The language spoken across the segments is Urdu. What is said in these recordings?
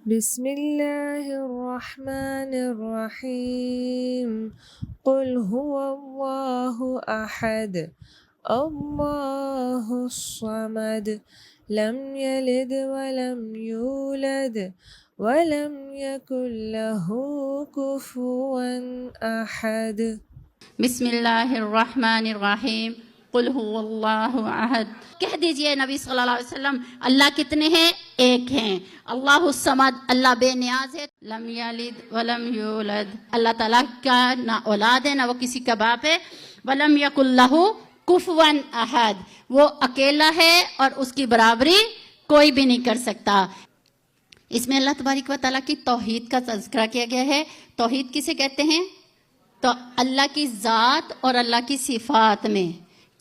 بسم اللہ الرحمن الرحیم قل هو اللہ احد اللہ الصمد لم یلد ولم یولد ولم یکن له کفوا احد۔ بسم اللہ الرحمن الرحیم قل هو اللہ احد۔ کہہ دیجئے نبی صلی اللہ علیہ وسلم اللہ کتنے ہیں؟ ایک ہیں۔ اللہ الصمد، اللہ بے نیاز ہے۔ لم یلد ولم یولد، اللہ تعالیٰ کا نہ اولاد ہے نہ وہ کسی کا باپ ہے۔ ولم یکن لہ کفوا احد، وہ اکیلا ہے اور اس کی برابری کوئی بھی نہیں کر سکتا۔ اس میں اللہ تبارک و تعالیٰ کی توحید کا تذکرہ کیا گیا ہے۔ توحید کسے کہتے ہیں؟ تو اللہ کی ذات اور اللہ کی صفات میں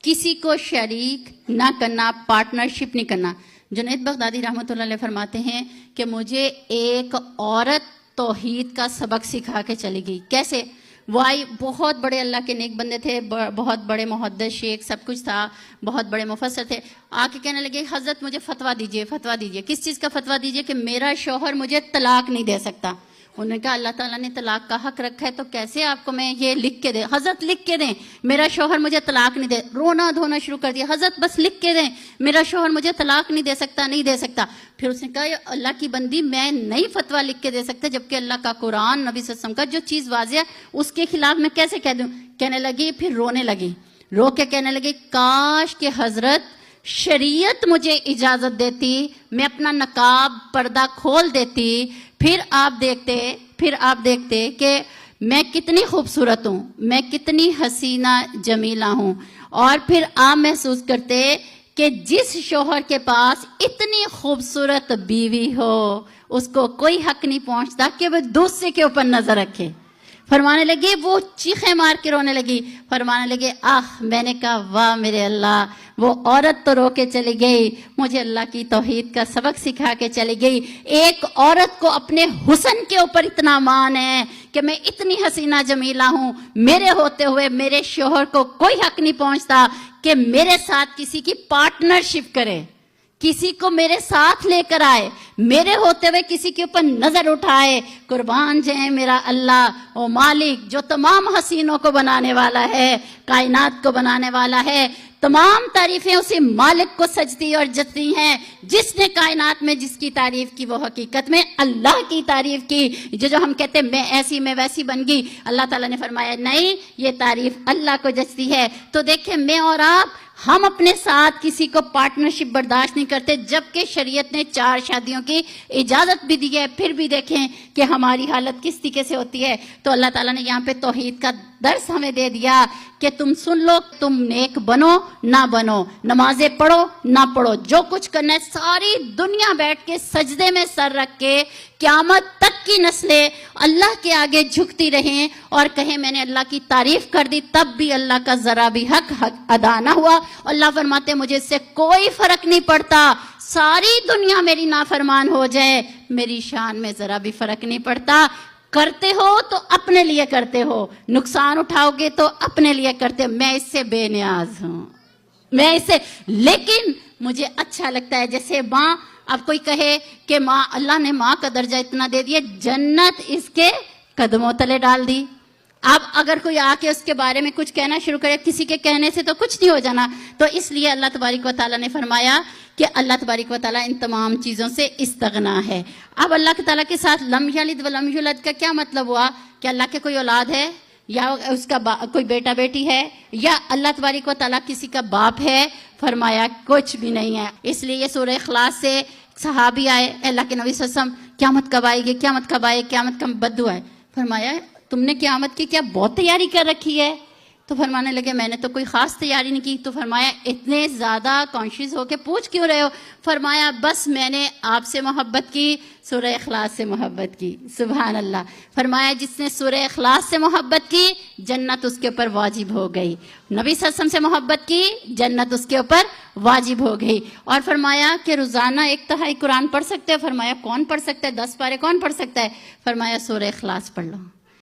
کسی کو شریک نہ کرنا، پارٹنرشپ نہیں کرنا۔ جنید بغدادی رحمۃ اللہ علیہ فرماتے ہیں کہ مجھے ایک عورت توحید کا سبق سکھا کے چلی گئی۔ کیسے؟ وہ آئی، بہت بڑے اللہ کے نیک بندے تھے، بہت بڑے محدث شیخ سب کچھ تھا، بہت بڑے مفسر تھے۔ آ کے کہنے لگے حضرت مجھے فتویٰ دیجئے، فتویٰ دیجئے۔ کس چیز کا فتویٰ دیجئے؟ کہ میرا شوہر مجھے طلاق نہیں دے سکتا۔ انہوں نے کہا اللہ تعالیٰ نے طلاق کا حق رکھا ہے تو کیسے آپ کو میں یہ لکھ کے دیں؟ حضرت لکھ کے دیں میرا شوہر مجھے طلاق نہیں دے۔ رونا دھونا شروع کر دیا، حضرت بس لکھ کے دیں میرا شوہر مجھے طلاق نہیں دے سکتا، نہیں دے سکتا۔ پھر اس نے کہا اللہ کی بندی میں نہیں فتویٰ لکھ کے دے سکتا، جبکہ اللہ کا قرآن نبی صلی اللہ علیہ وسلم کا جو چیز واضح ہے اس کے خلاف میں کیسے کہہ دوں؟ کہنے لگی، پھر رونے لگی، رو کے کہنے لگی کاش کہ حضرت شریعت مجھے اجازت دیتی، میں اپنا نقاب پردہ کھول دیتی، پھر آپ دیکھتے کہ میں کتنی خوبصورت ہوں، میں کتنی حسینہ جمیلہ ہوں، اور پھر آپ محسوس کرتے کہ جس شوہر کے پاس اتنی خوبصورت بیوی ہو اس کو کوئی حق نہیں پہنچتا کہ وہ دوسرے کے اوپر نظر رکھے۔ فرمانے لگی، وہ چیخیں مار کے رونے لگی، فرمانے لگے میں نے کہا واہ میرے اللہ، وہ عورت تو رو کے چلی گئی، مجھے اللہ کی توحید کا سبق سکھا کے چلی گئی۔ ایک عورت کو اپنے حسن کے اوپر اتنا مان ہے کہ میں اتنی حسینہ جمیلہ ہوں، میرے ہوتے ہوئے میرے شوہر کو کوئی حق نہیں پہنچتا کہ میرے ساتھ کسی کی پارٹنرشپ کرے، کسی کو میرے ساتھ لے کر آئے، میرے ہوتے ہوئے کسی کے اوپر نظر اٹھائے۔ قربان جائے میرا اللہ، او مالک جو تمام حسینوں کو بنانے والا ہے، کائنات کو بنانے والا ہے، تمام تعریفیں اسی مالک کو سجتی اور جتتی ہیں جس نے کائنات میں جس کی تعریف کی وہ حقیقت میں اللہ کی تعریف کی۔ جو ہم کہتے ہیں میں ایسی میں ویسی بن گئی، اللہ تعالیٰ نے فرمایا نہیں، یہ تعریف اللہ کو جچتی ہے۔ تو دیکھیں میں اور آپ ہم اپنے ساتھ کسی کو پارٹنرشپ برداشت نہیں کرتے، جبکہ شریعت نے 4 شادیوں کی اجازت بھی دی ہے، پھر بھی دیکھیں کہ ہماری حالت کس طریقے سے ہوتی ہے۔ تو اللہ تعالیٰ نے یہاں پہ توحید کا درس ہمیں دے دیا کہ تم سن لو، تم نیک بنو نہ بنو، نمازیں پڑھو نہ پڑھو، جو کچھ کرنا ہے ساری دنیا بیٹھ کے سجدے میں سر رکھ کے قیامت تک کی نسلیں اللہ کے آگے جھکتی رہیں اور کہیں میں نے اللہ کی تعریف کر دی، تب بھی اللہ کا ذرا بھی حق ادا نہ ہوا۔ اللہ فرماتے مجھے اس سے کوئی فرق نہیں پڑتا، ساری دنیا میری نافرمان ہو جائے، میری شان میں ذرا بھی فرق نہیں پڑتا۔ کرتے ہو تو اپنے لیے کرتے ہو، نقصان اٹھاؤ گے تو اپنے لیے کرتے ہو۔ میں اس سے بے نیاز ہوں، میں اس سے، لیکن مجھے اچھا لگتا ہے جیسے ماں، اب کوئی کہے کہ ماں، اللہ نے ماں کا درجہ اتنا دے دیا، جنت اس کے قدموں تلے ڈال دی۔ اب اگر کوئی آ کے اس کے بارے میں کچھ کہنا شروع کرے، کسی کے کہنے سے تو کچھ نہیں ہو جانا۔ تو اس لیے اللہ تبارک و تعالیٰ نے فرمایا کہ اللہ تبارک و تعالیٰ ان تمام چیزوں سے استغنا ہے۔ اب اللہ تعالیٰ کے ساتھ لم یلد ولم یولد کا کیا مطلب ہوا؟ کہ اللہ کے کوئی اولاد ہے یا اس کا کوئی بیٹا بیٹی ہے یا اللہ تبارک و تعالیٰ کسی کا باپ ہے؟ فرمایا کچھ بھی نہیں ہے۔ اس لیے یہ سورہ اخلاص سے صحابی آئے، اللہ کے نبی صلی اللہ علیہ وسلم قیامت کب آئے گی، قیامت کب آئے، قیامت کا بددعا ہے۔ فرمایا تم نے قیامت کی کیا بہت تیاری کر رکھی ہے؟ تو فرمانے لگے میں نے تو کوئی خاص تیاری نہیں کی۔ تو فرمایا اتنے زیادہ کانشیس ہو کے پوچھ کیوں رہے ہو؟ فرمایا بس میں نے آپ سے محبت کی، سورہ اخلاص سے محبت کی۔ سبحان اللہ۔ فرمایا جس نے سورہ اخلاص سے محبت کی جنت اس کے اوپر واجب ہو گئی، نبی صلی اللہ علیہ وسلم سے محبت کی جنت اس کے اوپر واجب ہو گئی۔ اور فرمایا کہ روزانہ 1/3 قرآن پڑھ سکتے ہیں؟ فرمایا کون پڑھ سکتا ہے؟ 10 پارے کون پڑھ سکتا ہے؟ فرمایا سورہ اخلاص پڑھ لو۔